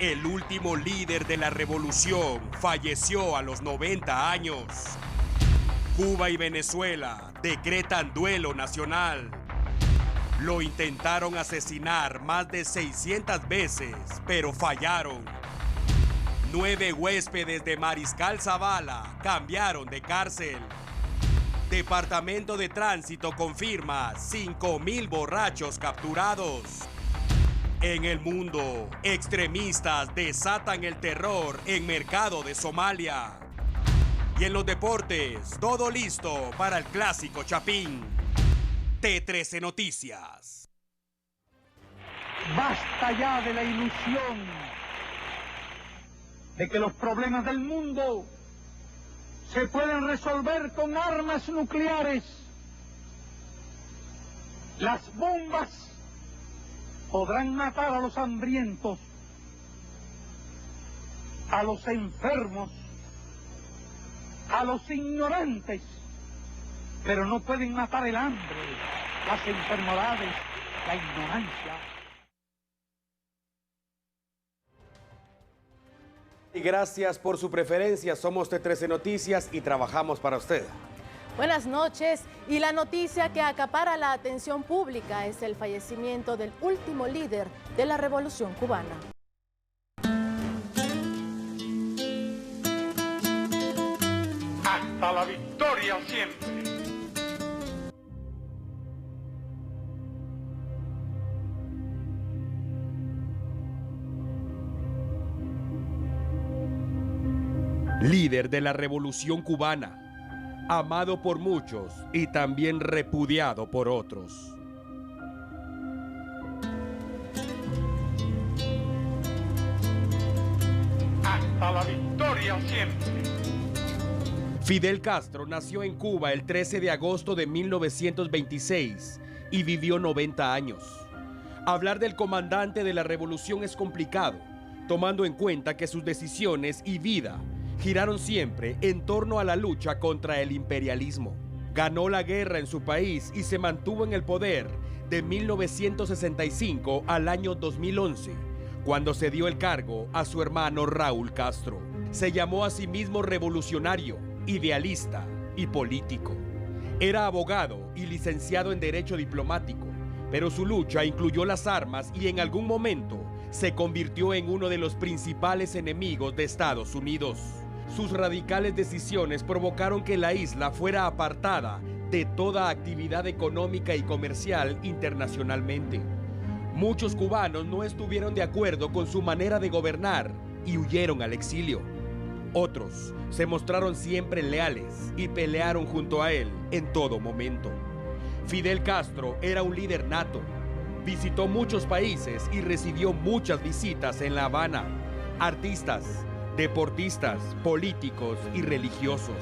El último líder de la revolución falleció a los 90 años. Cuba y Venezuela decretan duelo nacional. Lo intentaron asesinar más de 600 veces, pero fallaron. 9 huéspedes de Mariscal Zavala cambiaron de cárcel. Departamento de Tránsito confirma 5.000 borrachos capturados. En el mundo, extremistas desatan el terror en mercado de Somalia. Y en los deportes, todo listo para el clásico Chapín. T13 Noticias. Basta ya de la ilusión de que los problemas del mundo se pueden resolver con armas nucleares. Las bombas podrán matar a los hambrientos, a los enfermos, a los ignorantes, pero no pueden matar el hambre, las enfermedades, la ignorancia. Y gracias por su preferencia. Somos T13 Noticias y trabajamos para usted. Buenas noches. Y la noticia que acapara la atención pública es el fallecimiento del último líder de la Revolución Cubana. Hasta la victoria siempre. Líder de la Revolución Cubana, amado por muchos y también repudiado por otros. Hasta la victoria siempre. Fidel Castro nació en Cuba el 13 de agosto de 1926 y vivió 90 años. Hablar del comandante de la revolución es complicado, tomando en cuenta que sus decisiones y vida giraron siempre en torno a la lucha contra el imperialismo. Ganó la guerra en su país y se mantuvo en el poder de 1965 al año 2011, cuando se dio el cargo a su hermano Raúl Castro. Se llamó a sí mismo revolucionario, idealista y político. Era abogado y licenciado en Derecho Diplomático, pero su lucha incluyó las armas y en algún momento se convirtió en uno de los principales enemigos de Estados Unidos. Sus radicales decisiones provocaron que la isla fuera apartada de toda actividad económica y comercial internacionalmente. Muchos cubanos no estuvieron de acuerdo con su manera de gobernar y huyeron al exilio. Otros se mostraron siempre leales y pelearon junto a él en todo momento. Fidel Castro era un líder nato. Visitó muchos países y recibió muchas visitas en La Habana. Artistas, deportistas, políticos y religiosos.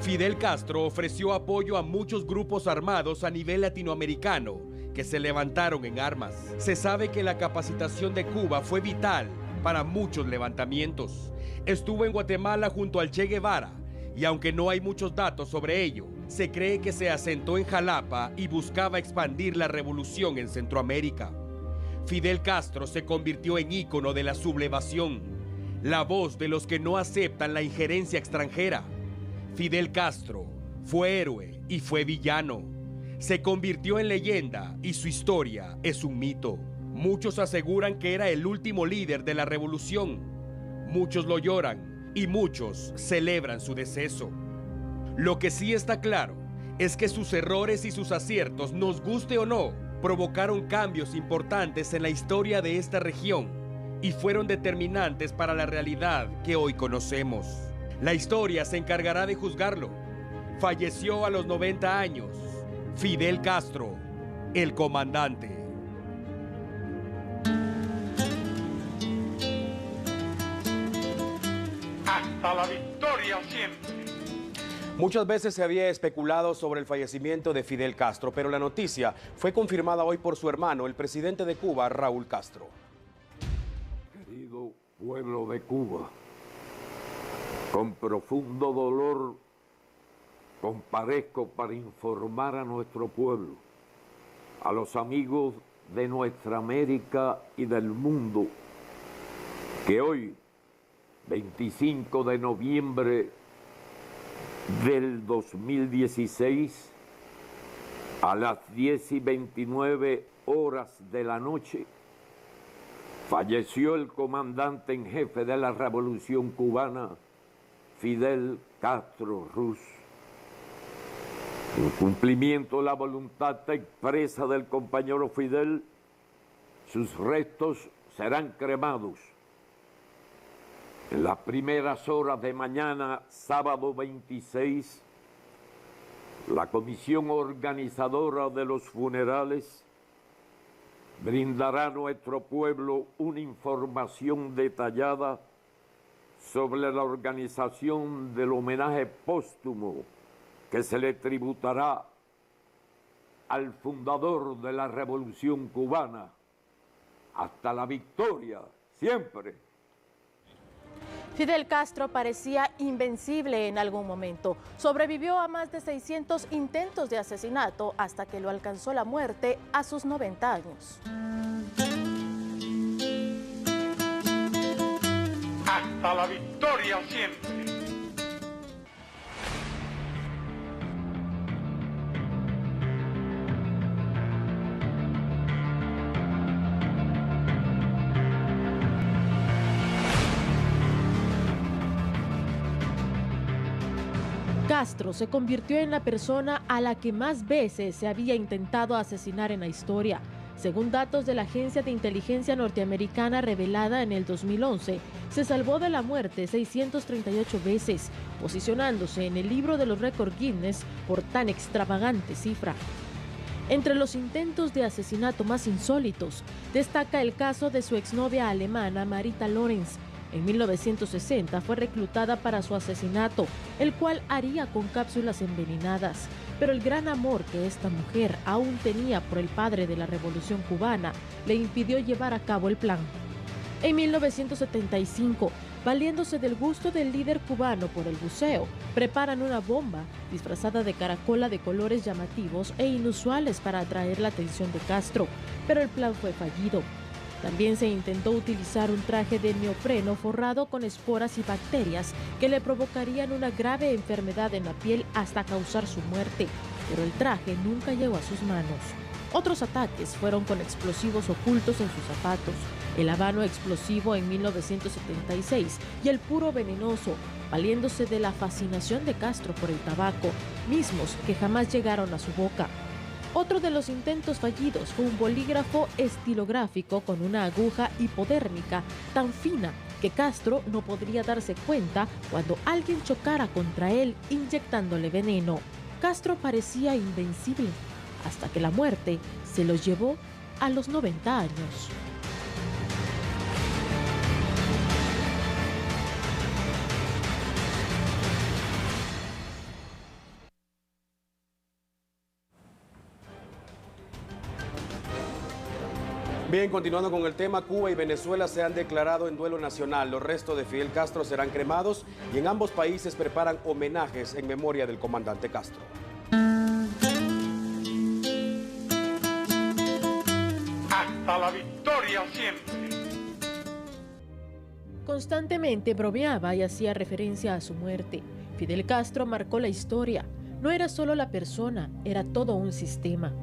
Fidel Castro ofreció apoyo a muchos grupos armados a nivel latinoamericano que se levantaron en armas. Se sabe que la capacitación de Cuba fue vital para muchos levantamientos. Estuvo en Guatemala junto al Che Guevara y aunque no hay muchos datos sobre ello, se cree que se asentó en Jalapa y buscaba expandir la revolución en Centroamérica. Fidel Castro se convirtió en ícono de la sublevación, la voz de los que no aceptan la injerencia extranjera. Fidel Castro fue héroe y fue villano. Se convirtió en leyenda y su historia es un mito. Muchos aseguran que era el último líder de la revolución. Muchos lo lloran y muchos celebran su deceso. Lo que sí está claro es que sus errores y sus aciertos, nos guste o no, provocaron cambios importantes en la historia de esta región y fueron determinantes para la realidad que hoy conocemos. La historia se encargará de juzgarlo. Falleció a los 90 años. Fidel Castro, el comandante. Hasta la victoria siempre. Muchas veces se había especulado sobre el fallecimiento de Fidel Castro, pero la noticia fue confirmada hoy por su hermano, el presidente de Cuba, Raúl Castro. Querido pueblo de Cuba, con profundo dolor comparezco para informar a nuestro pueblo, a los amigos de nuestra América y del mundo, que hoy, 25 de noviembre del 2016, a las 10:29 de la noche, falleció el comandante en jefe de la Revolución Cubana, Fidel Castro Ruz. En cumplimiento de la voluntad expresa del compañero Fidel, sus restos serán cremados en las primeras horas de mañana, sábado 26. La comisión organizadora de los funerales brindará a nuestro pueblo una información detallada sobre la organización del homenaje póstumo que se le tributará al fundador de la Revolución Cubana. Hasta la victoria, siempre. Fidel Castro parecía invencible en algún momento. Sobrevivió a más de 600 intentos de asesinato hasta que lo alcanzó la muerte a sus 90 años. Hasta la victoria siempre. Castro se convirtió en la persona a la que más veces se había intentado asesinar en la historia. Según datos de la Agencia de Inteligencia Norteamericana revelada en el 2011, se salvó de la muerte 638 veces, posicionándose en el libro de los récords Guinness por tan extravagante cifra. Entre los intentos de asesinato más insólitos, destaca el caso de su exnovia alemana Marita Lorenz. En 1960 fue reclutada para su asesinato, el cual haría con cápsulas envenenadas. Pero el gran amor que esta mujer aún tenía por el padre de la Revolución Cubana le impidió llevar a cabo el plan. En 1975, valiéndose del gusto del líder cubano por el buceo, preparan una bomba disfrazada de caracola de colores llamativos e inusuales para atraer la atención de Castro, pero el plan fue fallido. También se intentó utilizar un traje de neopreno forrado con esporas y bacterias que le provocarían una grave enfermedad en la piel hasta causar su muerte, pero el traje nunca llegó a sus manos. Otros ataques fueron con explosivos ocultos en sus zapatos, el habano explosivo en 1976 y el puro venenoso, valiéndose de la fascinación de Castro por el tabaco, mismos que jamás llegaron a su boca. Otro de los intentos fallidos fue un bolígrafo estilográfico con una aguja hipodérmica tan fina que Castro no podría darse cuenta cuando alguien chocara contra él inyectándole veneno. Castro parecía invencible, hasta que la muerte se lo llevó a los 90 años. Bien, continuando con el tema, Cuba y Venezuela se han declarado en duelo nacional. Los restos de Fidel Castro serán cremados y en ambos países preparan homenajes en memoria del comandante Castro. Hasta la victoria siempre. Constantemente bromeaba y hacía referencia a su muerte. Fidel Castro marcó la historia. No era solo la persona, era todo un sistema.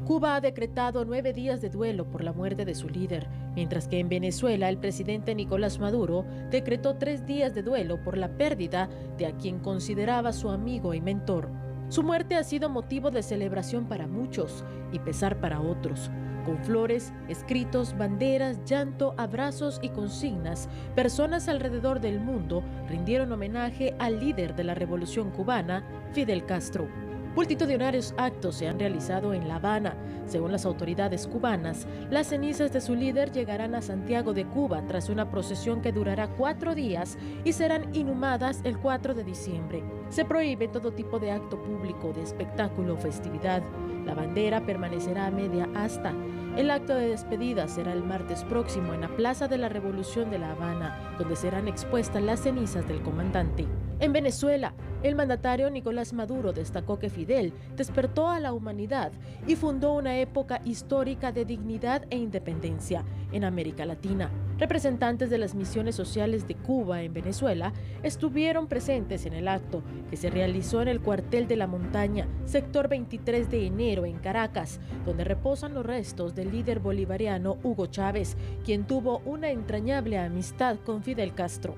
Cuba ha decretado 9 días de duelo por la muerte de su líder, mientras que en Venezuela el presidente Nicolás Maduro decretó 3 días de duelo por la pérdida de a quien consideraba su amigo y mentor. Su muerte ha sido motivo de celebración para muchos y pesar para otros. Con flores, escritos, banderas, llanto, abrazos y consignas, personas alrededor del mundo rindieron homenaje al líder de la Revolución Cubana, Fidel Castro. Multitudinarios actos se han realizado en La Habana. Según las autoridades cubanas, las cenizas de su líder llegarán a Santiago de Cuba tras una procesión que durará 4 días y serán inhumadas el 4 de diciembre. Se prohíbe todo tipo de acto público, de espectáculo o festividad. La bandera permanecerá a media asta. El acto de despedida será el martes próximo en la Plaza de la Revolución de La Habana, donde serán expuestas las cenizas del comandante. En Venezuela, El mandatario Nicolás Maduro destacó que Fidel despertó a la humanidad y fundó una época histórica de dignidad e independencia en América Latina. Representantes de las misiones sociales de Cuba en Venezuela estuvieron presentes en el acto que se realizó en el cuartel de la Montaña, sector 23 de enero en Caracas, donde reposan los restos del líder bolivariano Hugo Chávez, quien tuvo una entrañable amistad con Fidel Castro.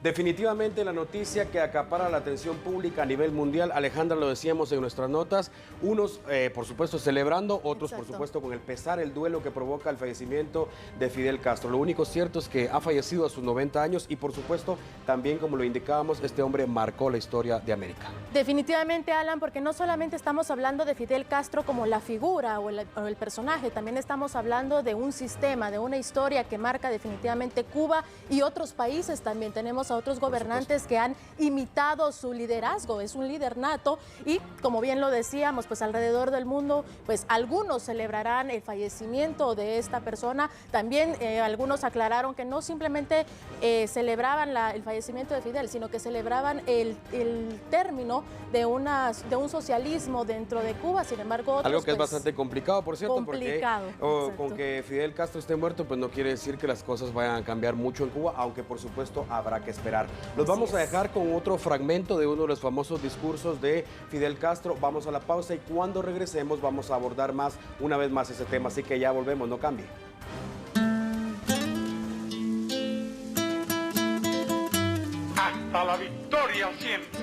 Definitivamente la noticia que acapara la atención pública a nivel mundial, Alejandra, lo decíamos en nuestras notas, unos por supuesto celebrando, otros por supuesto con el pesar, el duelo que provoca el fallecimiento de Fidel Castro. Lo único cierto es que ha fallecido a sus 90 años y por supuesto también, como lo indicábamos, este hombre marcó la historia de América. Definitivamente, Alan, porque no solamente estamos hablando de Fidel Castro como la figura o el personaje, también estamos hablando de un sistema, de una historia que marca definitivamente Cuba y otros países también. Tenemos a otros gobernantes que han imitado su liderazgo, es un líder nato y como bien lo decíamos, pues alrededor del mundo, pues algunos celebrarán el fallecimiento de esta persona. También algunos aclararon que no simplemente celebraban el fallecimiento de Fidel, sino que celebraban el término de un socialismo dentro de Cuba. Sin embargo, otros, algo que es bastante complicado, por cierto, porque con que Fidel Castro esté muerto, pues no quiere decir que las cosas vayan a cambiar mucho en Cuba, aunque por supuesto habrá que esperar. Los vamos a dejar con otro fragmento de uno de los famosos discursos de Fidel Castro. Vamos a la pausa y cuando regresemos vamos a abordar una vez más ese tema, así que ya volvemos, no cambie. Hasta la victoria siempre.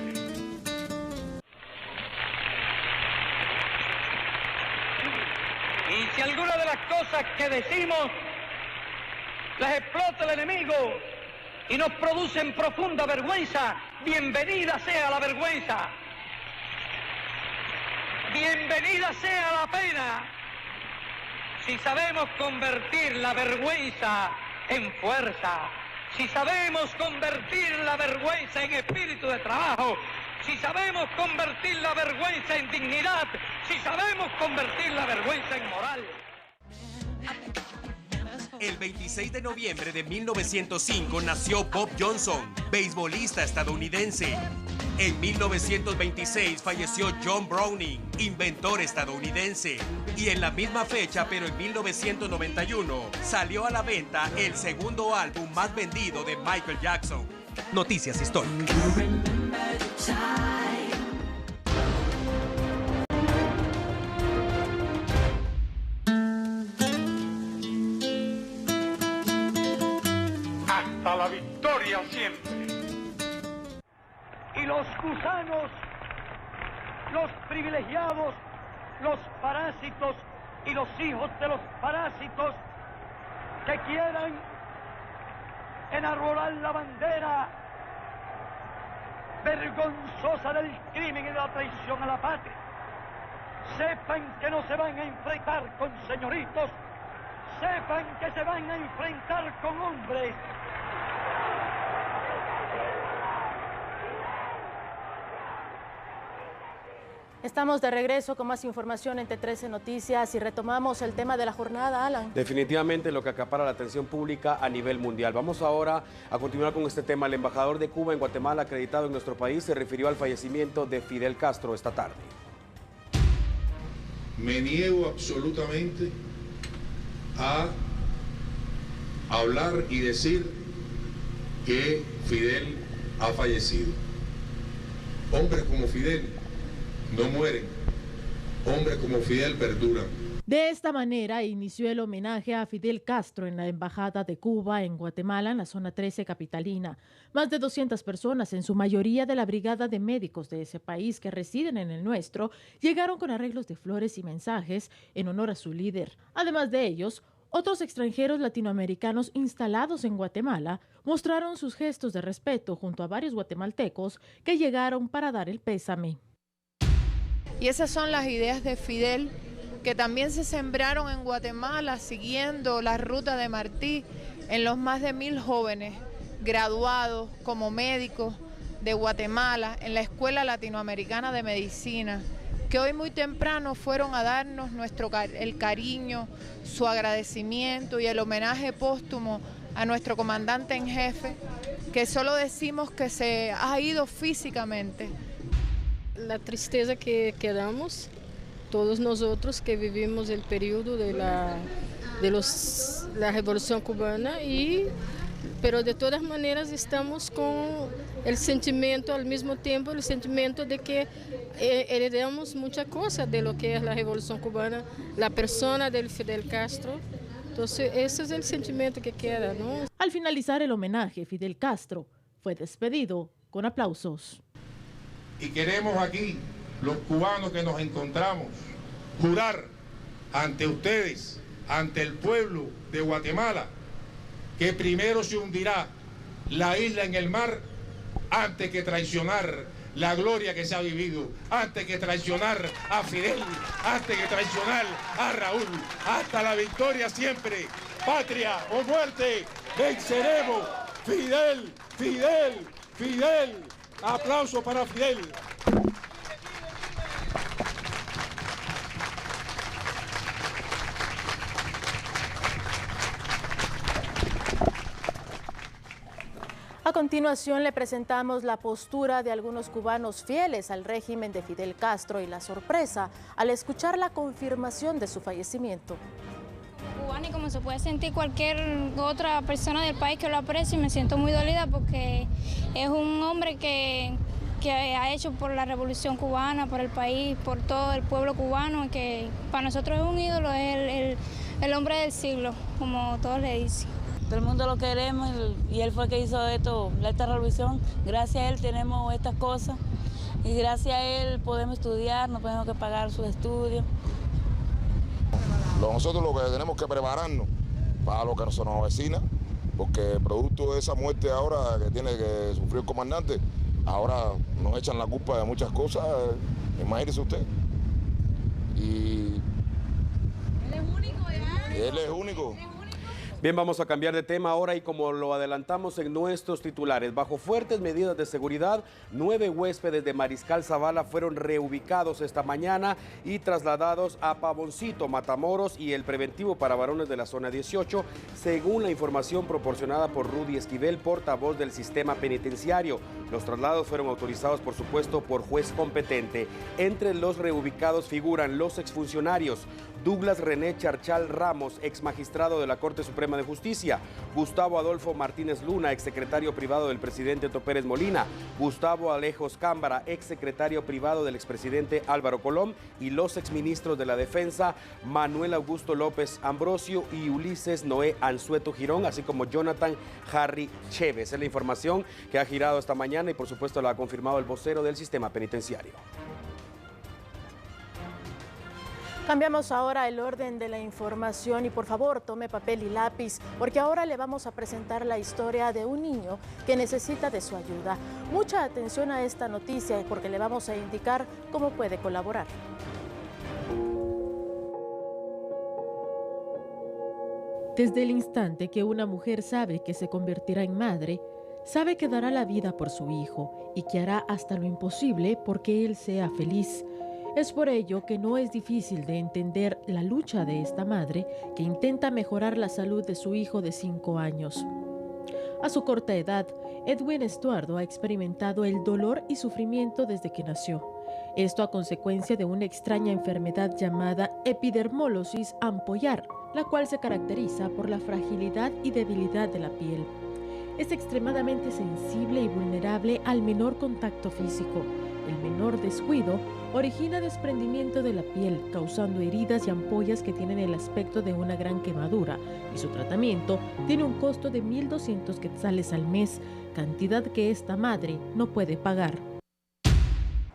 Y si alguna de las cosas que decimos las explota el enemigo y nos producen profunda vergüenza, bienvenida sea la vergüenza. Bienvenida sea la pena. Si sabemos convertir la vergüenza en fuerza, si sabemos convertir la vergüenza en espíritu de trabajo, si sabemos convertir la vergüenza en dignidad, si sabemos convertir la vergüenza en moral. El 26 de noviembre de 1905 nació Bob Johnson, beisbolista estadounidense. En 1926 falleció John Browning, inventor estadounidense. Y en la misma fecha, pero en 1991, salió a la venta el segundo álbum más vendido de Michael Jackson. Noticias históricas. Hasta la victoria siempre. Y los gusanos, los privilegiados, los parásitos y los hijos de los parásitos que quieran enarbolar la bandera vergonzosa del crimen y de la traición a la patria, sepan que no se van a enfrentar con señoritos, sepan que se van a enfrentar con hombres. Estamos de regreso con más información en T13 Noticias y retomamos el tema de la jornada, Alan. Definitivamente lo que acapara la atención pública a nivel mundial. Vamos ahora a continuar con este tema. El embajador de Cuba en Guatemala, acreditado en nuestro país, se refirió al fallecimiento de Fidel Castro esta tarde. Me niego absolutamente a hablar y decir que Fidel ha fallecido. Hombres como Fidel no mueren, hombres como Fidel perduran. De esta manera inició el homenaje a Fidel Castro en la Embajada de Cuba en Guatemala, en la zona 13 capitalina. Más de 200 personas, en su mayoría de la Brigada de Médicos de ese país que residen en el nuestro, llegaron con arreglos de flores y mensajes en honor a su líder. Además de ellos, otros extranjeros latinoamericanos instalados en Guatemala mostraron sus gestos de respeto junto a varios guatemaltecos que llegaron para dar el pésame. Y esas son las ideas de Fidel, que también se sembraron en Guatemala siguiendo la ruta de Martí en los más de 1000 jóvenes graduados como médicos de Guatemala en la Escuela Latinoamericana de Medicina, que hoy muy temprano fueron a darnos el cariño, su agradecimiento y el homenaje póstumo a nuestro comandante en jefe, que solo decimos que se ha ido físicamente. La tristeza que quedamos, todos nosotros que vivimos el periodo de la Revolución Cubana, pero de todas maneras estamos con el sentimiento, al mismo tiempo el sentimiento de que heredamos muchas cosas de lo que es la Revolución Cubana, la persona del Fidel Castro. Entonces ese es el sentimiento que queda, ¿no? Al finalizar el homenaje, Fidel Castro fue despedido con aplausos. Y queremos aquí, los cubanos que nos encontramos, jurar ante ustedes, ante el pueblo de Guatemala, que primero se hundirá la isla en el mar antes que traicionar la gloria que se ha vivido, antes que traicionar a Fidel, antes que traicionar a Raúl. Hasta la victoria siempre, patria o muerte, venceremos. Fidel, Fidel, Fidel. Aplauso para Fidel. A continuación le presentamos la postura de algunos cubanos fieles al régimen de Fidel Castro y la sorpresa al escuchar la confirmación de su fallecimiento. Cubano, y como se puede sentir cualquier otra persona del país que lo aprecie, me siento muy dolida porque es un hombre que ha hecho por la revolución cubana, por el país, por todo el pueblo cubano, que para nosotros es un ídolo, es el hombre del siglo, como todos le dicen. Todo el mundo lo queremos y él fue el que hizo esta revolución. Gracias a él tenemos estas cosas y gracias a él podemos estudiar, no tenemos que pagar sus estudios. Nosotros lo que tenemos que prepararnos para lo que se nos avecina, porque producto de esa muerte ahora que tiene que sufrir el comandante, ahora nos echan la culpa de muchas cosas, imagínese usted. Y él es único. Bien, vamos a cambiar de tema ahora y como lo adelantamos en nuestros titulares, bajo fuertes medidas de seguridad, 9 huéspedes de Mariscal Zavala fueron reubicados esta mañana y trasladados a Pavoncito, Matamoros y el preventivo para varones de la zona 18, según la información proporcionada por Rudy Esquivel, portavoz del sistema penitenciario. Los traslados fueron autorizados, por supuesto, por juez competente. Entre los reubicados figuran los exfuncionarios Douglas René Charchal Ramos, ex magistrado de la Corte Suprema de Justicia; Gustavo Adolfo Martínez Luna, ex secretario privado del presidente Otto Pérez Molina; Gustavo Alejos Cámbara, ex secretario privado del expresidente Álvaro Colón; y los exministros de la Defensa, Manuel Augusto López Ambrosio y Ulises Noé Anzueto Girón, así como Jonathan Harry Chévez. Es la información que ha girado esta mañana y por supuesto la ha confirmado el vocero del sistema penitenciario. Cambiamos ahora el orden de la información y por favor tome papel y lápiz porque ahora le vamos a presentar la historia de un niño que necesita de su ayuda. Mucha atención a esta noticia porque le vamos a indicar cómo puede colaborar. Desde el instante que una mujer sabe que se convertirá en madre, sabe que dará la vida por su hijo y que hará hasta lo imposible porque él sea feliz. Es por ello que no es difícil de entender la lucha de esta madre que intenta mejorar la salud de su hijo de 5 años. A su corta edad, Edwin Estuardo ha experimentado el dolor y sufrimiento desde que nació. Esto a consecuencia de una extraña enfermedad llamada epidermólosis ampollar, la cual se caracteriza por la fragilidad y debilidad de la piel. Es extremadamente sensible y vulnerable al menor contacto físico. El menor descuido origina desprendimiento de la piel, causando heridas y ampollas que tienen el aspecto de una gran quemadura, y su tratamiento tiene un costo de 1,200 quetzales al mes, cantidad que esta madre no puede pagar.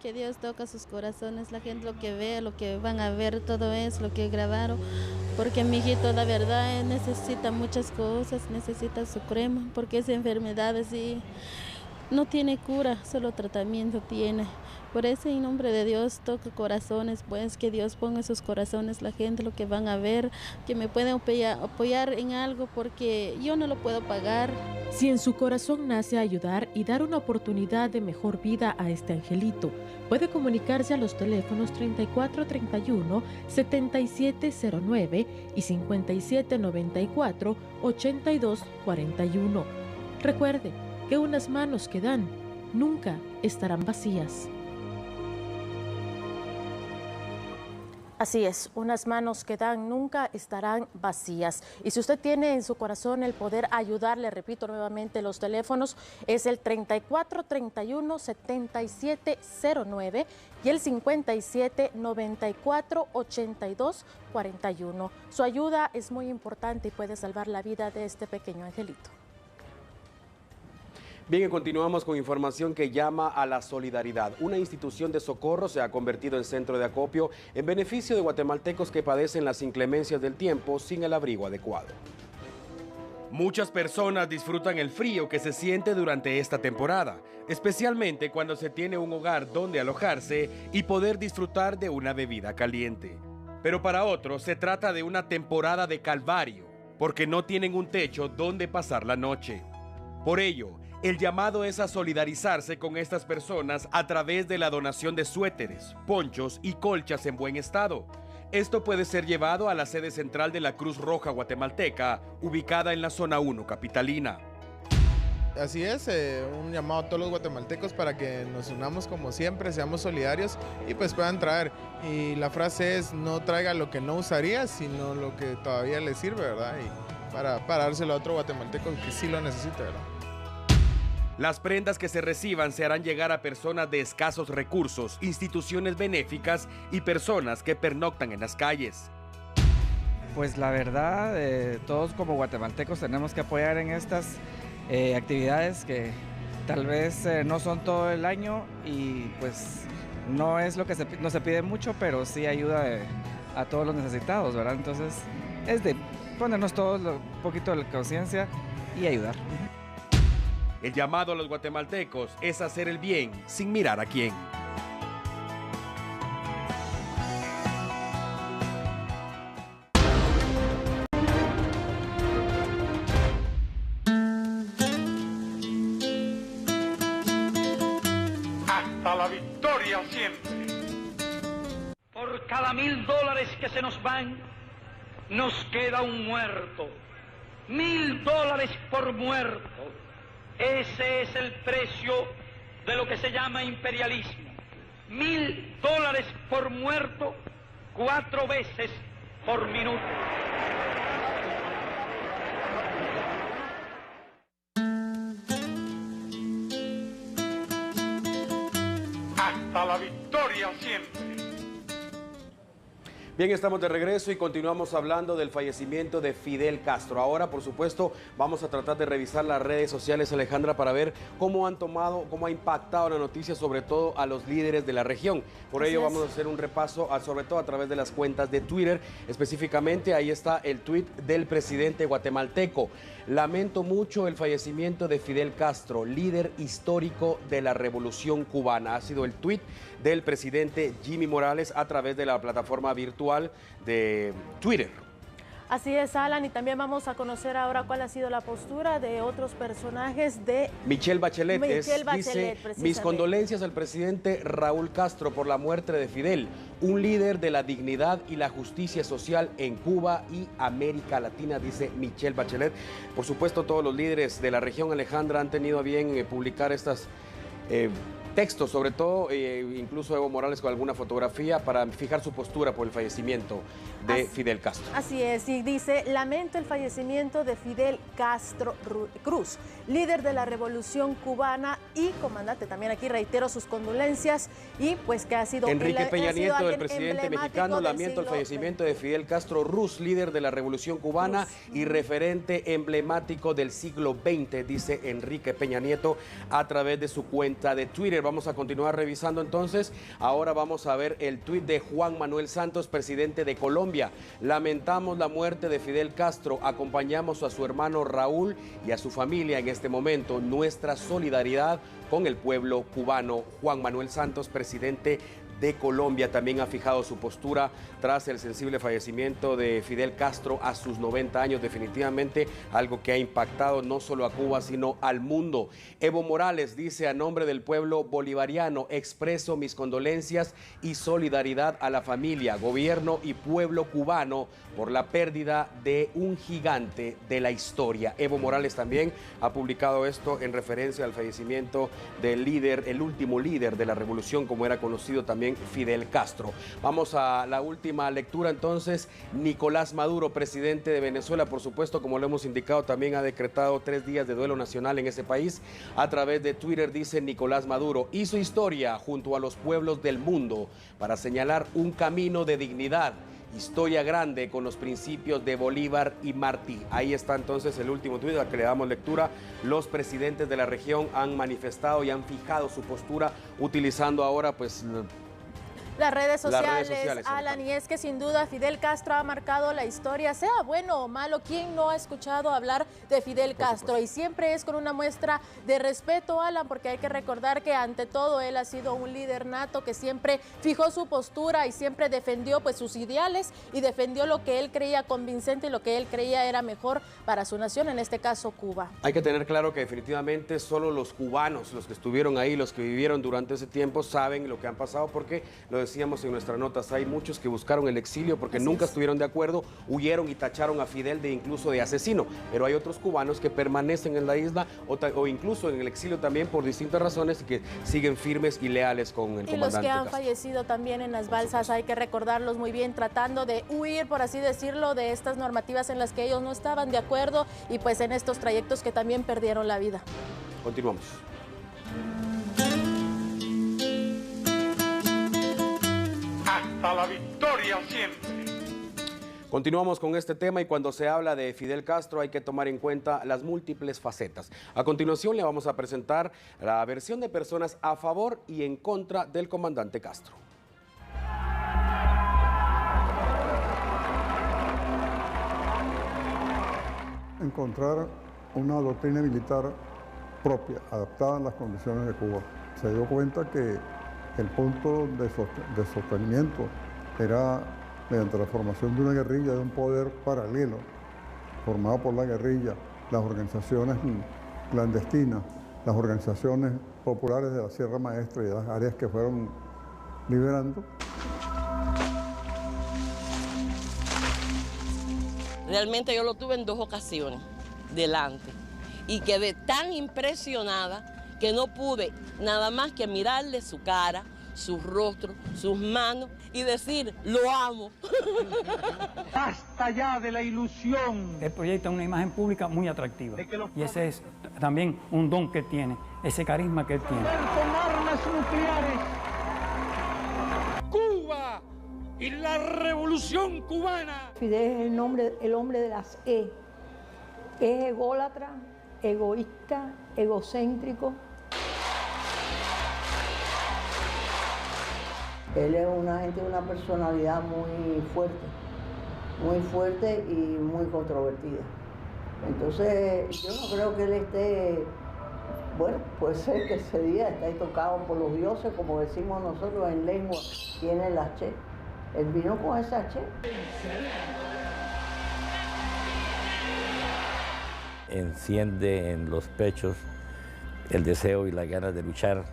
Que Dios toca sus corazones, la gente lo que ve, lo que van a ver, todo es lo que grabaron, porque mi hijito la verdad necesita muchas cosas, necesita su crema, porque esa enfermedad así no tiene cura, solo tratamiento tiene. Por eso en nombre de Dios toca corazones, pues que Dios ponga en sus corazones la gente lo que van a ver, que me pueden apoyar en algo porque yo no lo puedo pagar. Si en su corazón nace ayudar y dar una oportunidad de mejor vida a este angelito, puede comunicarse a los teléfonos 3431-7709 y 5794-8241. Recuerde que unas manos que dan nunca estarán vacías. Así es, unas manos que dan nunca estarán vacías. Y si usted tiene en su corazón el poder ayudarle, repito nuevamente, los teléfonos es el 3431-7709 y el 5794-8241. Su ayuda es muy importante y puede salvar la vida de este pequeño angelito. Bien, continuamos con información que llama a la solidaridad. Una institución de socorro se ha convertido en centro de acopio en beneficio de guatemaltecos que padecen las inclemencias del tiempo sin el abrigo adecuado. Muchas personas disfrutan el frío que se siente durante esta temporada, especialmente cuando se tiene un hogar donde alojarse y poder disfrutar de una bebida caliente. Pero para otros se trata de una temporada de calvario, porque no tienen un techo donde pasar la noche. Por ello, el llamado es a solidarizarse con estas personas a través de la donación de suéteres, ponchos y colchas en buen estado. Esto puede ser llevado a la sede central de la Cruz Roja Guatemalteca, ubicada en la Zona 1 capitalina. Así es, un llamado a todos los guatemaltecos para que nos unamos como siempre, seamos solidarios y pues puedan traer. Y la frase es, no traiga lo que no usaría, sino lo que todavía le sirve, ¿verdad? Y para dárselo a otro guatemalteco que sí lo necesita, ¿verdad? Las prendas que se reciban se harán llegar a personas de escasos recursos, instituciones benéficas y personas que pernoctan en las calles. Pues la verdad, todos como guatemaltecos tenemos que apoyar en estas actividades que tal vez no son todo el año y pues no es lo que no se pide mucho, pero sí ayuda a todos los necesitados, ¿verdad? Entonces es de ponernos todos un poquito de conciencia y ayudar. El llamado a los guatemaltecos es hacer el bien sin mirar a quién. Hasta la victoria siempre. Por cada $1000 que se nos van, nos queda un muerto. $1000 por muerto. Ese es el precio de lo que se llama imperialismo. $1000 por muerto, 4 veces por minuto. Hasta la victoria siempre. Bien, estamos de regreso y continuamos hablando del fallecimiento de Fidel Castro. Ahora, por supuesto, vamos a tratar de revisar las redes sociales, Alejandra, para ver cómo ha impactado la noticia, sobre todo a los líderes de la región. Por ello, vamos a hacer un repaso, sobre todo a través de las cuentas de Twitter. Específicamente, ahí está el tuit del presidente guatemalteco. Lamento mucho el fallecimiento de Fidel Castro, líder histórico de la Revolución Cubana. Ha sido el tuit del presidente Jimmy Morales a través de la plataforma virtual de Twitter. Así es, Alan, y también vamos a conocer ahora cuál ha sido la postura de otros personajes de Michelle Bachelet. Dice, mis condolencias al presidente Raúl Castro por la muerte de Fidel, un líder de la dignidad y la justicia social en Cuba y América Latina, dice Michelle Bachelet. Por supuesto, todos los líderes de la región, Alejandra, han tenido a bien publicar estas textos, sobre todo incluso Evo Morales con alguna fotografía para fijar su postura por el fallecimiento de Fidel Castro. Así es, y dice, lamento el fallecimiento de Fidel Castro Cruz, líder de la Revolución Cubana y comandante. También aquí reitero sus condolencias y pues que ha sido Enrique Peña Nieto, el presidente mexicano, lamento el fallecimiento de Fidel Castro Cruz, líder de la Revolución Cubana y referente emblemático del siglo XX, dice Enrique Peña Nieto a través de su cuenta de Twitter. Vamos a continuar revisando entonces. Ahora vamos a ver el tuit de Juan Manuel Santos, presidente de Colombia. Lamentamos la muerte de Fidel Castro. Acompañamos a su hermano Raúl y a su familia en este momento. Nuestra solidaridad con el pueblo cubano. Juan Manuel Santos, presidente de Colombia también ha fijado su postura tras el sensible fallecimiento de Fidel Castro a sus 90 años. Definitivamente algo que ha impactado no solo a Cuba, sino al mundo. Evo Morales dice: a nombre del pueblo bolivariano, expreso mis condolencias y solidaridad a la familia, gobierno y pueblo cubano por la pérdida de un gigante de la historia. Evo Morales también ha publicado esto en referencia al fallecimiento del líder, el último líder de la revolución, como era conocido también, Fidel Castro. Vamos a la última lectura entonces. Nicolás Maduro, presidente de Venezuela, por supuesto, como lo hemos indicado, también ha decretado 3 días de duelo nacional en ese país. A través de Twitter dice Nicolás Maduro: hizo historia junto a los pueblos del mundo para señalar un camino de dignidad. Historia grande con los principios de Bolívar y Martí. Ahí está entonces el último tuit al que le damos lectura. Los presidentes de la región han manifestado y han fijado su postura utilizando ahora pues las redes sociales, Alan, y es que sin duda Fidel Castro ha marcado la historia, sea bueno o malo. ¿Quién no ha escuchado hablar de Fidel Castro? Y siempre es con una muestra de respeto, Alan, porque hay que recordar que ante todo él ha sido un líder nato que siempre fijó su postura y siempre defendió pues sus ideales y defendió lo que él creía convincente y lo que él creía era mejor para su nación, en este caso Cuba. Hay que tener claro que definitivamente solo los cubanos, los que estuvieron ahí, los que vivieron durante ese tiempo, saben lo que han pasado, porque lo decíamos en nuestras notas, hay muchos que buscaron el exilio porque nunca estuvieron de acuerdo, huyeron y tacharon a Fidel de incluso de asesino, pero hay otros cubanos que permanecen en la isla o incluso en el exilio también por distintas razones y que siguen firmes y leales con el comandante. Y los que han Castro. Fallecido también en las balsas, hay que recordarlos muy bien, tratando de huir, por así decirlo, de estas normativas en las que ellos no estaban de acuerdo y pues en estos trayectos que también perdieron la vida. Continuamos. Hasta la victoria siempre. Continuamos con este tema y cuando se habla de Fidel Castro hay que tomar en cuenta las múltiples facetas. A continuación le vamos a presentar la versión de personas a favor y en contra del comandante Castro. Encontrar una doctrina militar propia, adaptada a las condiciones de Cuba. Se dio cuenta que el punto de sostenimiento era mediante la formación de una guerrilla, de un poder paralelo, formado por la guerrilla, las organizaciones clandestinas, las organizaciones populares de la Sierra Maestra y de las áreas que fueron liberando. Realmente yo lo tuve en 2 ocasiones delante y quedé tan impresionada que no pude nada más que mirarle su cara, su rostro, sus manos y decir, lo amo. Basta ya de la ilusión. Él proyecta una imagen pública muy atractiva y ese es también un don que él tiene, ese carisma que él tiene. Con armas nucleares. Cuba y la revolución cubana. Fidel es el hombre de las E. Es ególatra, egoísta, egocéntrico. Él es una personalidad muy fuerte y muy controvertida. Entonces, yo no creo que él esté, bueno, puede ser que ese día esté tocado por los dioses, como decimos nosotros en lengua, tiene la che. Él vino con esa che. Enciende en los pechos el deseo y las ganas de luchar,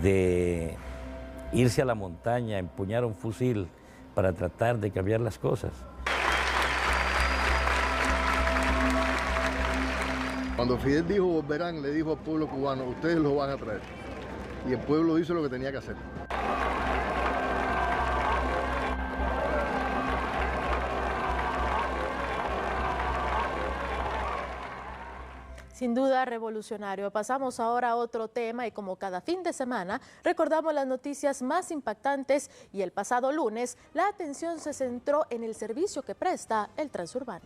de irse a la montaña, empuñar un fusil para tratar de cambiar las cosas. Cuando Fidel dijo volverán, le dijo al pueblo cubano, ustedes lo van a traer. Y el pueblo hizo lo que tenía que hacer. Sin duda revolucionario. Pasamos ahora a otro tema y como cada fin de semana recordamos las noticias más impactantes y el pasado lunes la atención se centró en el servicio que presta el Transurbano.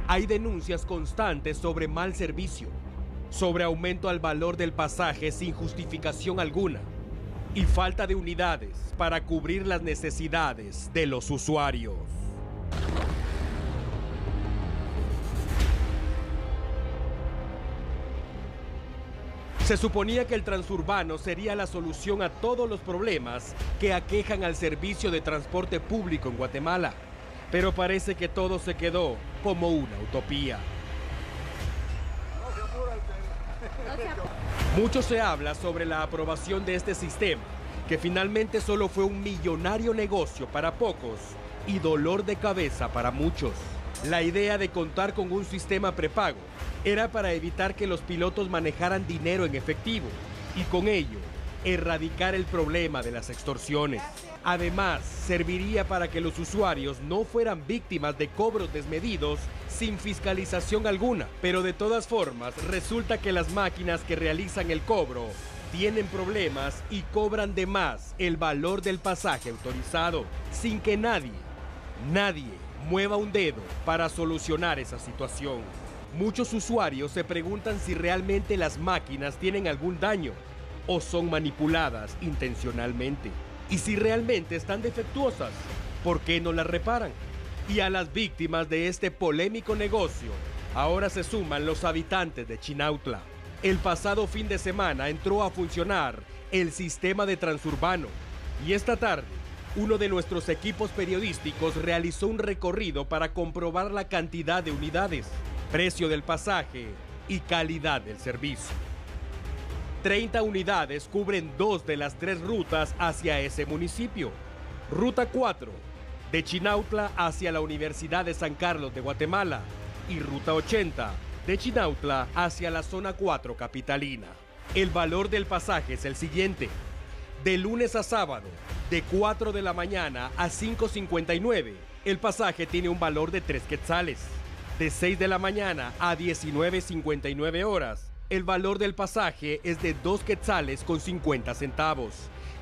Hay denuncias constantes sobre mal servicio, sobre aumento al valor del pasaje sin justificación alguna. y falta de unidades para cubrir las necesidades de los usuarios. Se suponía que el transurbano sería la solución a todos los problemas que aquejan al servicio de transporte público en Guatemala, pero parece que todo se quedó como una utopía. Mucho se habla sobre la aprobación de este sistema, que finalmente solo fue un millonario negocio para pocos y dolor de cabeza para muchos. La idea de contar con un sistema prepago era para evitar que los pilotos manejaran dinero en efectivo y con ello erradicar el problema de las extorsiones. Además, serviría para que los usuarios no fueran víctimas de cobros desmedidos sin fiscalización alguna. Pero de todas formas, resulta que las máquinas que realizan el cobro tienen problemas y cobran de más el valor del pasaje autorizado, sin que nadie mueva un dedo para solucionar esa situación. Muchos usuarios se preguntan si realmente las máquinas tienen algún daño o son manipuladas intencionalmente. Y si realmente están defectuosas, ¿por qué no las reparan? Y a las víctimas de este polémico negocio, ahora se suman los habitantes de Chinautla. El pasado fin de semana entró a funcionar el sistema de transurbano y esta tarde uno de nuestros equipos periodísticos realizó un recorrido para comprobar la cantidad de unidades, precio del pasaje y calidad del servicio. 30 unidades cubren 2 de las 3 rutas hacia ese municipio. Ruta 4, de Chinautla hacia la Universidad de San Carlos de Guatemala, y Ruta 80, de Chinautla hacia la Zona 4 capitalina. El valor del pasaje es el siguiente. De lunes a sábado, de 4 de la mañana a 5:59, el pasaje tiene un valor de 3 quetzales. De 6 de la mañana a 19:59 horas, el valor del pasaje es de 2 quetzales con 50 centavos.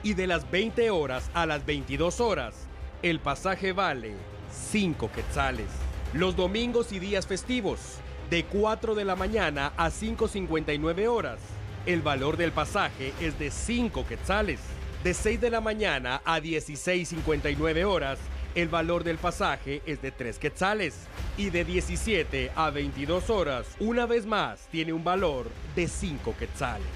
Y de las 20 horas a las 22 horas, el pasaje vale 5 quetzales. Los domingos y días festivos, de 4 de la mañana a 5:59 horas, el valor del pasaje es de 5 quetzales. De 6 de la mañana a 16:59 horas, el valor del pasaje es de 3 quetzales. Y de 17 a 22 horas, una vez más, tiene un valor de 5 quetzales.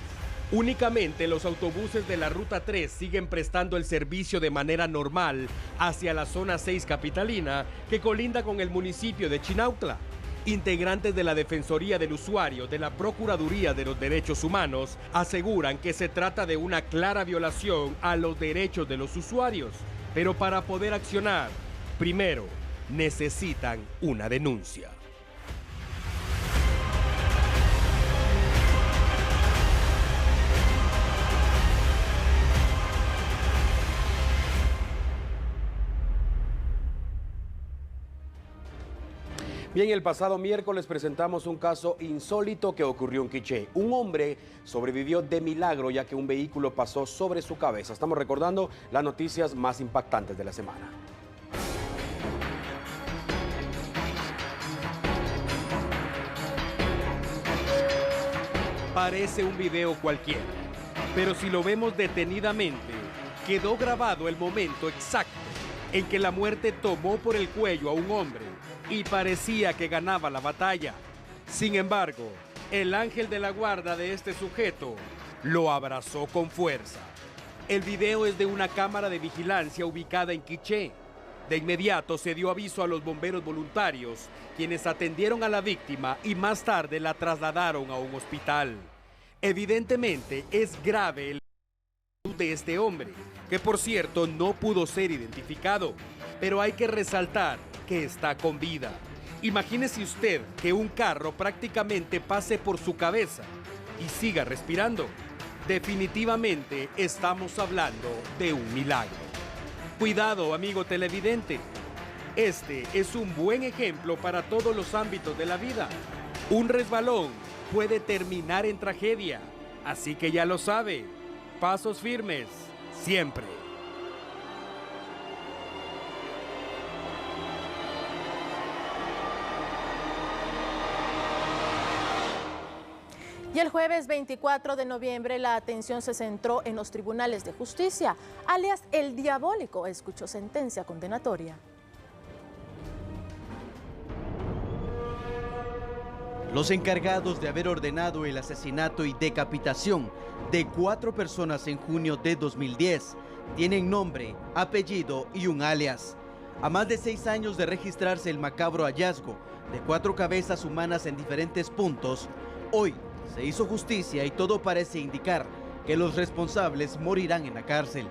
Únicamente los autobuses de la Ruta 3 siguen prestando el servicio de manera normal hacia la Zona 6 capitalina, que colinda con el municipio de Chinautla. Integrantes de la Defensoría del Usuario de la Procuraduría de los Derechos Humanos aseguran que se trata de una clara violación a los derechos de los usuarios, pero para poder accionar, primero necesitan una denuncia. Bien, el pasado miércoles presentamos un caso insólito que ocurrió en Quiché. Un hombre sobrevivió de milagro ya que un vehículo pasó sobre su cabeza. Estamos recordando las noticias más impactantes de la semana. Parece un video cualquiera, pero si lo vemos detenidamente, quedó grabado el momento exacto en que la muerte tomó por el cuello a un hombre y parecía que ganaba la batalla. Sin embargo, el ángel de la guarda de este sujeto lo abrazó con fuerza. El video es de una cámara de vigilancia ubicada en Quiché. De inmediato se dio aviso a los bomberos voluntarios, quienes atendieron a la víctima y más tarde la trasladaron a un hospital. Evidentemente es grave el salud de este hombre, que por cierto no pudo ser identificado, pero hay que resaltar que está con vida. Imagínese usted que un carro prácticamente pase por su cabeza y siga respirando. Definitivamente estamos hablando de un milagro. Cuidado, amigo televidente. Este es un buen ejemplo para todos los ámbitos de la vida. Un resbalón puede terminar en tragedia, así que ya lo sabe. Pasos firmes, siempre. Y el jueves 24 de noviembre la atención se centró en los tribunales de justicia, alias El Diabólico escuchó sentencia condenatoria. Los encargados de haber ordenado el asesinato y decapitación de 4 personas en junio de 2010 tienen nombre, apellido y un alias. A más de 6 años de registrarse el macabro hallazgo de 4 cabezas humanas en diferentes puntos, hoy se hizo justicia y todo parece indicar que los responsables morirán en la cárcel.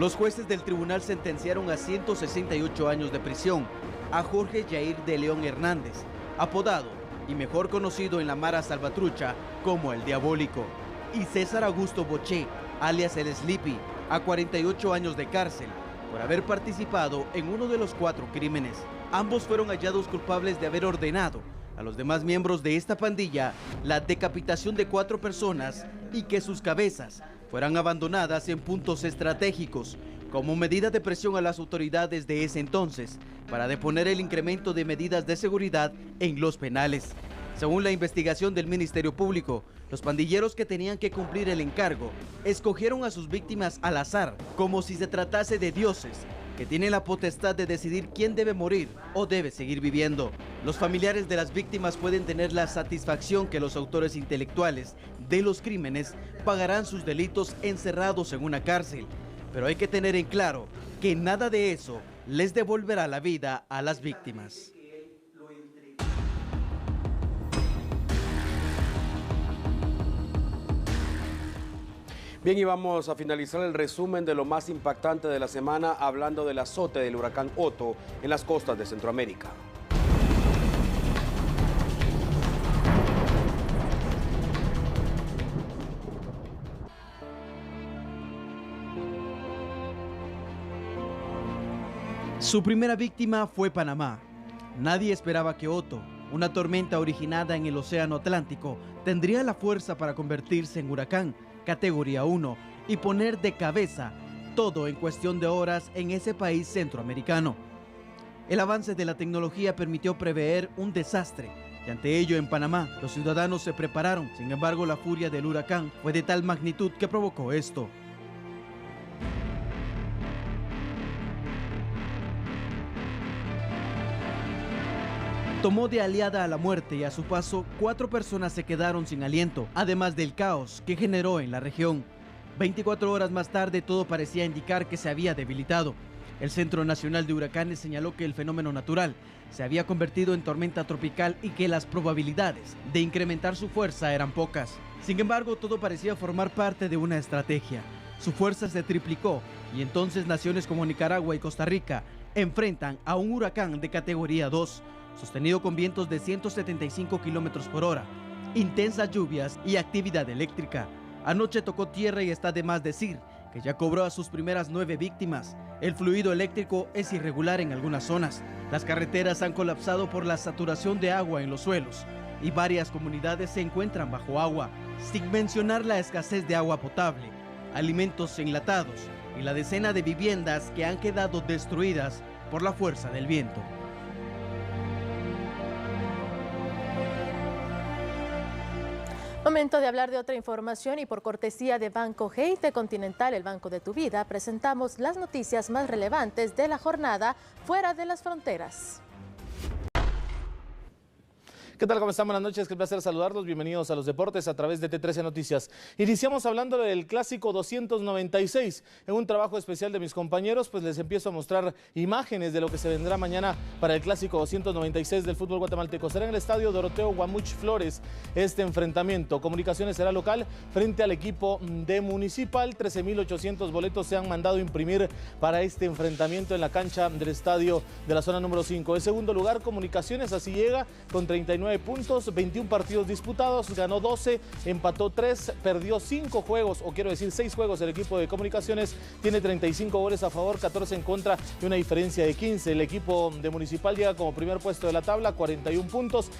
Los jueces del tribunal sentenciaron a 168 años de prisión a Jorge Yair de León Hernández, apodado y mejor conocido en la Mara Salvatrucha como El Diabólico, y César Augusto Boché, alias El Sleepy, a 48 años de cárcel por haber participado en uno de los 4 crímenes. Ambos fueron hallados culpables de haber ordenado a los demás miembros de esta pandilla la decapitación de 4 personas y que sus cabezas fueran abandonadas en puntos estratégicos como medida de presión a las autoridades de ese entonces para deponer el incremento de medidas de seguridad en los penales. Según la investigación del Ministerio Público, los pandilleros que tenían que cumplir el encargo escogieron a sus víctimas al azar, como si se tratase de dioses que tienen la potestad de decidir quién debe morir o debe seguir viviendo. Los familiares de las víctimas pueden tener la satisfacción que los autores intelectuales de los crímenes pagarán sus delitos encerrados en una cárcel, pero hay que tener en claro que nada de eso les devolverá la vida a las víctimas. Bien, y vamos a finalizar el resumen de lo más impactante de la semana hablando del azote del huracán Otto en las costas de Centroamérica. Su primera víctima fue Panamá. Nadie esperaba que Otto, una tormenta originada en el Océano Atlántico, tendría la fuerza para convertirse en huracán categoría 1 y poner de cabeza todo en cuestión de horas en ese país centroamericano. El avance de la tecnología permitió prever un desastre y ante ello en Panamá los ciudadanos se prepararon. Sin embargo, la furia del huracán fue de tal magnitud que provocó esto. Tomó de aliada a la muerte y a su paso 4 personas se quedaron sin aliento, además del caos que generó en la región. 24 horas más tarde todo parecía indicar que se había debilitado. El Centro Nacional de Huracanes señaló que el fenómeno natural se había convertido en tormenta tropical y que las probabilidades de incrementar su fuerza eran pocas. Sin embargo, todo parecía formar parte de una estrategia. Su fuerza se triplicó y entonces naciones como Nicaragua y Costa Rica enfrentan a un huracán de categoría 2, sostenido con vientos de 175 kilómetros por hora, intensas lluvias y actividad eléctrica. Anoche tocó tierra y está de más decir que ya cobró a sus primeras 9 víctimas. El fluido eléctrico es irregular en algunas zonas. Las carreteras han colapsado por la saturación de agua en los suelos y varias comunidades se encuentran bajo agua, sin mencionar la escasez de agua potable, alimentos enlatados y la decena de viviendas que han quedado destruidas por la fuerza del viento. Momento de hablar de otra información y por cortesía de Banco GIT Continental, el banco de tu vida, presentamos las noticias más relevantes de la jornada fuera de las fronteras. ¿Qué tal? ¿Cómo están? Buenas noches, qué placer saludarlos. Bienvenidos a los deportes a través de T13 Noticias. Iniciamos hablando del Clásico 296. En un trabajo especial de mis compañeros, pues les empiezo a mostrar imágenes de lo que se vendrá mañana para el Clásico 296 del fútbol guatemalteco. Será en el estadio Doroteo Guamuch Flores este enfrentamiento. Comunicaciones será local frente al equipo de Municipal. 13.800 boletos se han mandado imprimir para este enfrentamiento en la cancha del estadio de la zona número 5. En segundo lugar, Comunicaciones así llega con 39 29 puntos, 21 partidos disputados, ganó 12, empató 3, perdió 5 juegos, o quiero decir 6 juegos. El equipo de Comunicaciones tiene 35 goles a favor, 14 en contra y una diferencia de 15. El equipo de Municipal llega como primer puesto de la tabla, 41 puntos,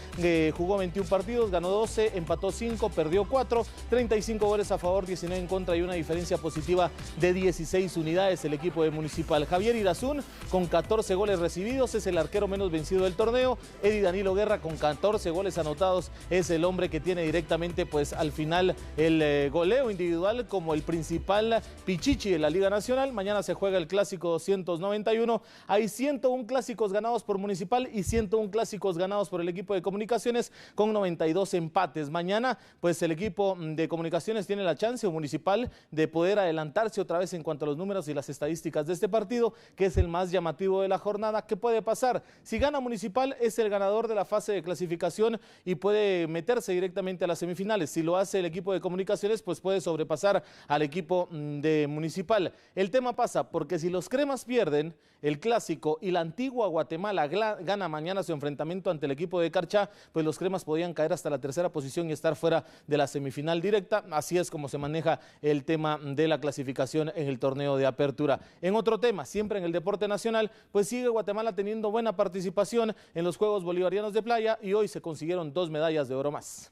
jugó 21 partidos, ganó 12, empató 5, perdió 4, 35 goles a favor, 19 en contra y una diferencia positiva de 16 unidades. El equipo de Municipal. Javier Irazún con 14 goles recibidos es el arquero menos vencido del torneo. Eddie Danilo Guerra con 14 goles anotados es el hombre que tiene directamente pues al final el goleo individual como el principal pichichi de la Liga Nacional. Mañana se juega el clásico 291. Hay 101 clásicos ganados por Municipal y 101 clásicos ganados por el equipo de Comunicaciones con 92 empates. Mañana pues el equipo de Comunicaciones tiene la chance, o Municipal, de poder adelantarse otra vez en cuanto a los números y las estadísticas de este partido, que es el más llamativo de la jornada. ¿Qué puede pasar? Si gana Municipal, es el ganador de la fase de clasificación y puede meterse directamente a las semifinales. Si lo hace el equipo de Comunicaciones, pues puede sobrepasar al equipo de Municipal. El tema pasa porque si los cremas pierden el clásico y la Antigua Guatemala gana mañana su enfrentamiento ante el equipo de Carchá, pues los cremas podrían caer hasta la tercera posición y estar fuera de la semifinal directa. Así es como se maneja el tema de la clasificación en el torneo de apertura. En otro tema, siempre en el deporte nacional, pues sigue Guatemala teniendo buena participación en los Juegos Bolivarianos de Playa y hoy se consiguieron 2 medallas de oro más.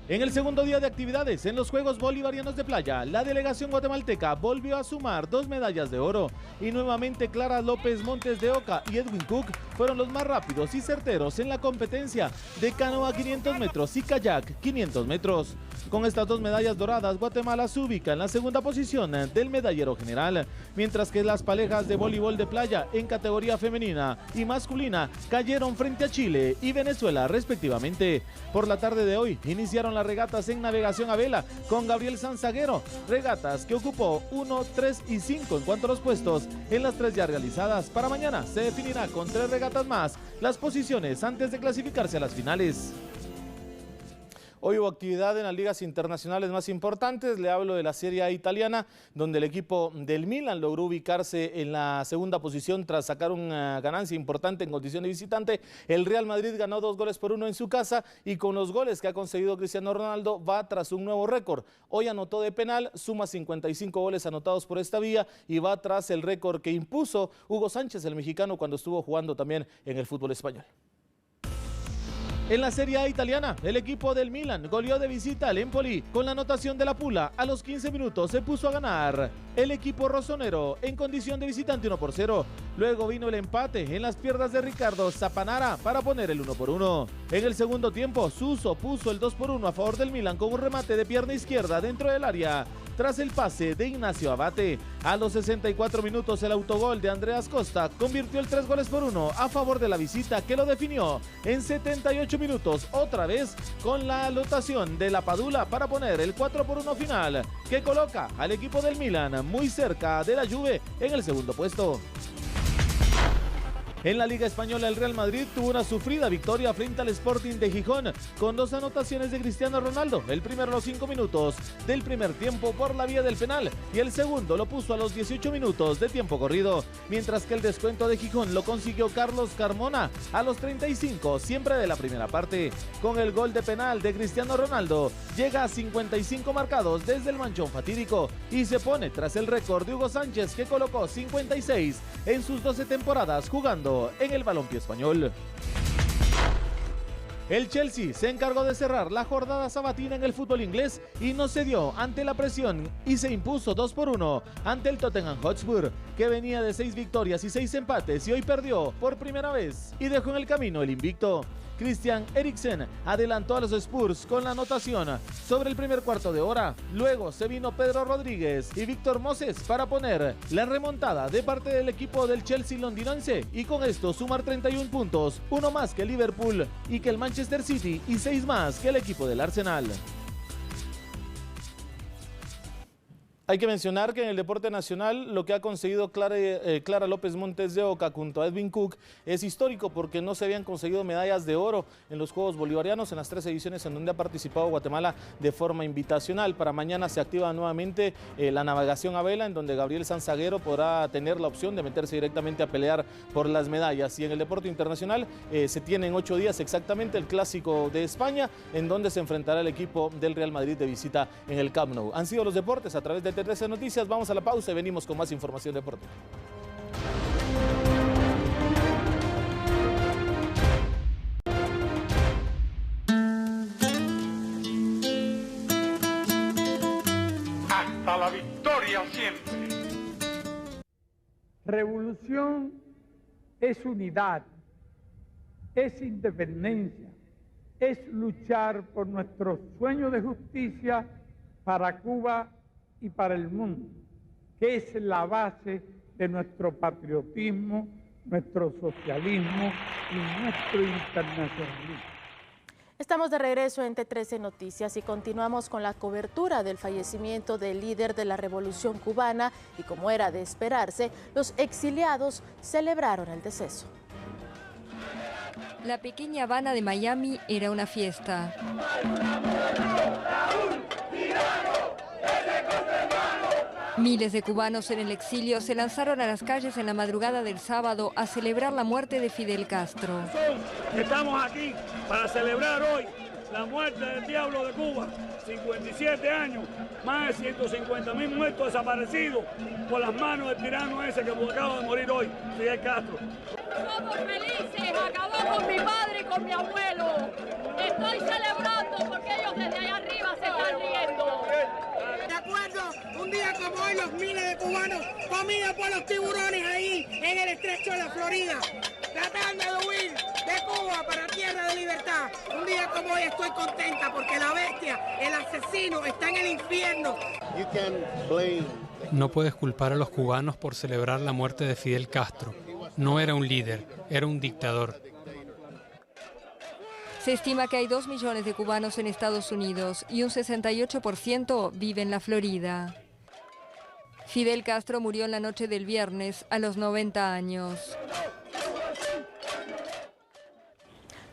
En el segundo día de actividades en los Juegos Bolivarianos de Playa, la delegación guatemalteca volvió a sumar 2 medallas de oro y nuevamente Clara López Montes de Oca y Edwin Cook fueron los más rápidos y certeros en la competencia de canoa 500 metros y kayak 500 metros. Con estas 2 medallas doradas, Guatemala se ubica en la segunda posición del medallero general, mientras que las parejas de voleibol de playa en categoría femenina y masculina cayeron frente a Chile y Venezuela respectivamente. Por la tarde de hoy iniciaron las regatas en navegación a vela con Gabriel Sanzaguero, regatas que ocupó 1, 3 y 5 en cuanto a los puestos en las 3 ya realizadas. Para mañana se definirá con 3 regatas más las posiciones antes de clasificarse a las finales. Hoy hubo actividad en las ligas internacionales más importantes. Le hablo de la Serie A italiana, donde el equipo del Milan logró ubicarse en la segunda posición tras sacar una ganancia importante en condición de visitante. El Real Madrid ganó 2-1 en su casa y con los goles que ha conseguido Cristiano Ronaldo va tras un nuevo récord. Hoy anotó de penal, suma 55 goles anotados por esta vía y va tras el récord que impuso Hugo Sánchez, el mexicano, cuando estuvo jugando también en el fútbol español. En la Serie A italiana, el equipo del Milan goleó de visita al Empoli con la anotación de la Pula. A los 15 minutos se puso a ganar el equipo rossonero en condición de visitante 1-0. Luego vino el empate en las piernas de Ricardo Zapanara para poner el 1-1. En el segundo tiempo, Suso puso el 2-1 a favor del Milan con un remate de pierna izquierda dentro del área tras el pase de Ignacio Abate. A los 64 minutos el autogol de Andreas Costa convirtió el 3-1 a favor de la visita, que lo definió en 78 minutos otra vez con la anotación de la Padula para poner el 4-1 final, que coloca al equipo del Milan muy cerca de la Juve en el segundo puesto. En la Liga Española, el Real Madrid tuvo una sufrida victoria frente al Sporting de Gijón con 2 anotaciones de Cristiano Ronaldo. El primero a los 5 minutos del primer tiempo por la vía del penal y el segundo lo puso a los 18 minutos de tiempo corrido, mientras que el descuento de Gijón lo consiguió Carlos Carmona a los 35, siempre de la primera parte. Con el gol de penal de Cristiano Ronaldo, llega a 55 marcados desde el manchón fatídico y se pone tras el récord de Hugo Sánchez, que colocó 56 en sus 12 temporadas jugando en el balompié español. El Chelsea se encargó de cerrar la jornada sabatina en el fútbol inglés y no cedió ante la presión y se impuso 2-1 ante el Tottenham Hotspur, que venía de 6 victorias y 6 empates y hoy perdió por primera vez y dejó en el camino el invicto. Christian Eriksen adelantó a los Spurs con la anotación sobre el primer cuarto de hora. Luego se vino Pedro Rodríguez y Víctor Moses para poner la remontada de parte del equipo del Chelsea londinense y con esto sumar 31 puntos, 1 más que el Liverpool y que el Manchester City y 6 más que el equipo del Arsenal. Hay que mencionar que en el deporte nacional lo que ha conseguido Clara López Montes de Oca junto a Edwin Cook es histórico porque no se habían conseguido medallas de oro en los Juegos Bolivarianos en las 3 ediciones en donde ha participado Guatemala de forma invitacional. Para mañana se activa nuevamente la navegación a vela en donde Gabriel Sanzaguero podrá tener la opción de meterse directamente a pelear por las medallas. Y en el deporte internacional se tiene en 8 días exactamente el Clásico de España en donde se enfrentará el equipo del Real Madrid de visita en el Camp Nou. Han sido los deportes a través de T13 Noticias. Vamos a la pausa y venimos con más información deportiva. Hasta la victoria siempre. Revolución es unidad, es independencia, es luchar por nuestro sueño de justicia para Cuba y para el mundo, que es la base de nuestro patriotismo, nuestro socialismo y nuestro internacionalismo. Estamos de regreso en T13 Noticias y continuamos con la cobertura del fallecimiento del líder de la Revolución Cubana y como era de esperarse, los exiliados celebraron el deceso. La pequeña Habana de Miami era una fiesta. Miles de cubanos en el exilio se lanzaron a las calles en la madrugada del sábado a celebrar la muerte de Fidel Castro. Estamos aquí para celebrar hoy la muerte del diablo de Cuba. 57 años, más de 150.000 muertos desaparecidos por las manos del tirano ese que acaba de morir hoy, Fidel Castro. Somos felices, acabó con mi padre y con mi abuelo. Estoy celebrando porque ellos desde allá arriba se están riendo. De acuerdo, un día como hoy los miles de cubanos comidos por los tiburones ahí en el estrecho de la Florida, tratando de huir de Cuba para tierra de libertad. Un día como hoy estoy contenta porque la bestia, el asesino, está en el infierno. No puedes culpar a los cubanos por celebrar la muerte de Fidel Castro. No era un líder, era un dictador. Se estima que hay 2 millones de cubanos en Estados Unidos y un 68% vive en la Florida. Fidel Castro murió en la noche del viernes a los 90 años.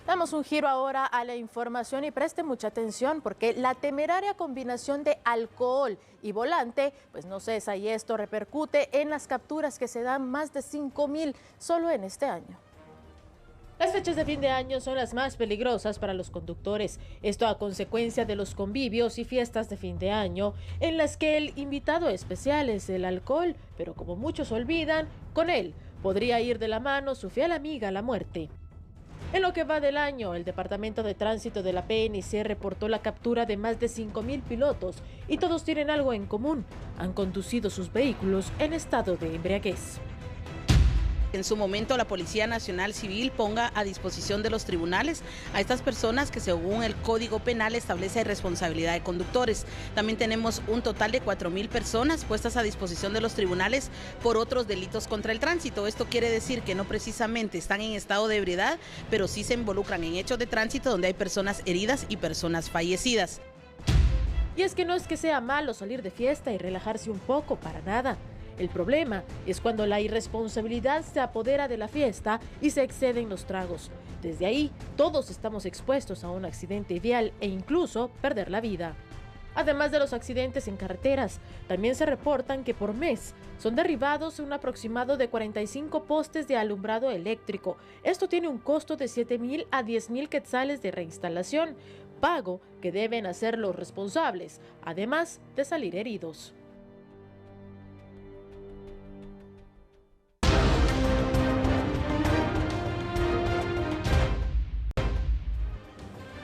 Damos un giro ahora a la información y preste mucha atención porque la temeraria combinación de alcohol y volante pues no cesa y esto repercute en las capturas que se dan más de 5.000 solo en este año. Las fechas de fin de año son las más peligrosas para los conductores, esto a consecuencia de los convivios y fiestas de fin de año, en las que el invitado especial es el alcohol, pero como muchos olvidan, con él podría ir de la mano su fiel amiga la muerte. En lo que va del año, el Departamento de Tránsito de la PNC reportó la captura de más de 5.000 pilotos y todos tienen algo en común, han conducido sus vehículos en estado de embriaguez. En su momento la Policía Nacional Civil ponga a disposición de los tribunales a estas personas que según el Código Penal establece responsabilidad de conductores. También tenemos un total de 4.000 personas puestas a disposición de los tribunales por otros delitos contra el tránsito. Esto quiere decir que no precisamente están en estado de ebriedad, pero sí se involucran en hechos de tránsito donde hay personas heridas y personas fallecidas. Y es que no es que sea malo salir de fiesta y relajarse un poco, para nada. El problema es cuando la irresponsabilidad se apodera de la fiesta y se exceden los tragos. Desde ahí, todos estamos expuestos a un accidente vial e incluso perder la vida. Además de los accidentes en carreteras, también se reportan que por mes son derribados un aproximado de 45 postes de alumbrado eléctrico. Esto tiene un costo de 7.000 a 10.000 quetzales de reinstalación, pago que deben hacer los responsables, además de salir heridos.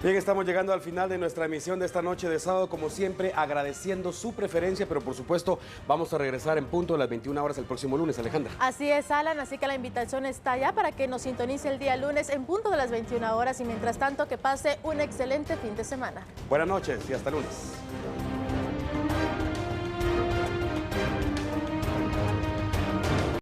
Bien, estamos llegando al final de nuestra emisión de esta noche de sábado, como siempre agradeciendo su preferencia, pero por supuesto vamos a regresar en punto de las 21 horas el próximo lunes, Alejandra. Así es, Alan, así que la invitación está ya para que nos sintonice el día lunes en punto de las 21 horas y mientras tanto que pase un excelente fin de semana. Buenas noches y hasta lunes.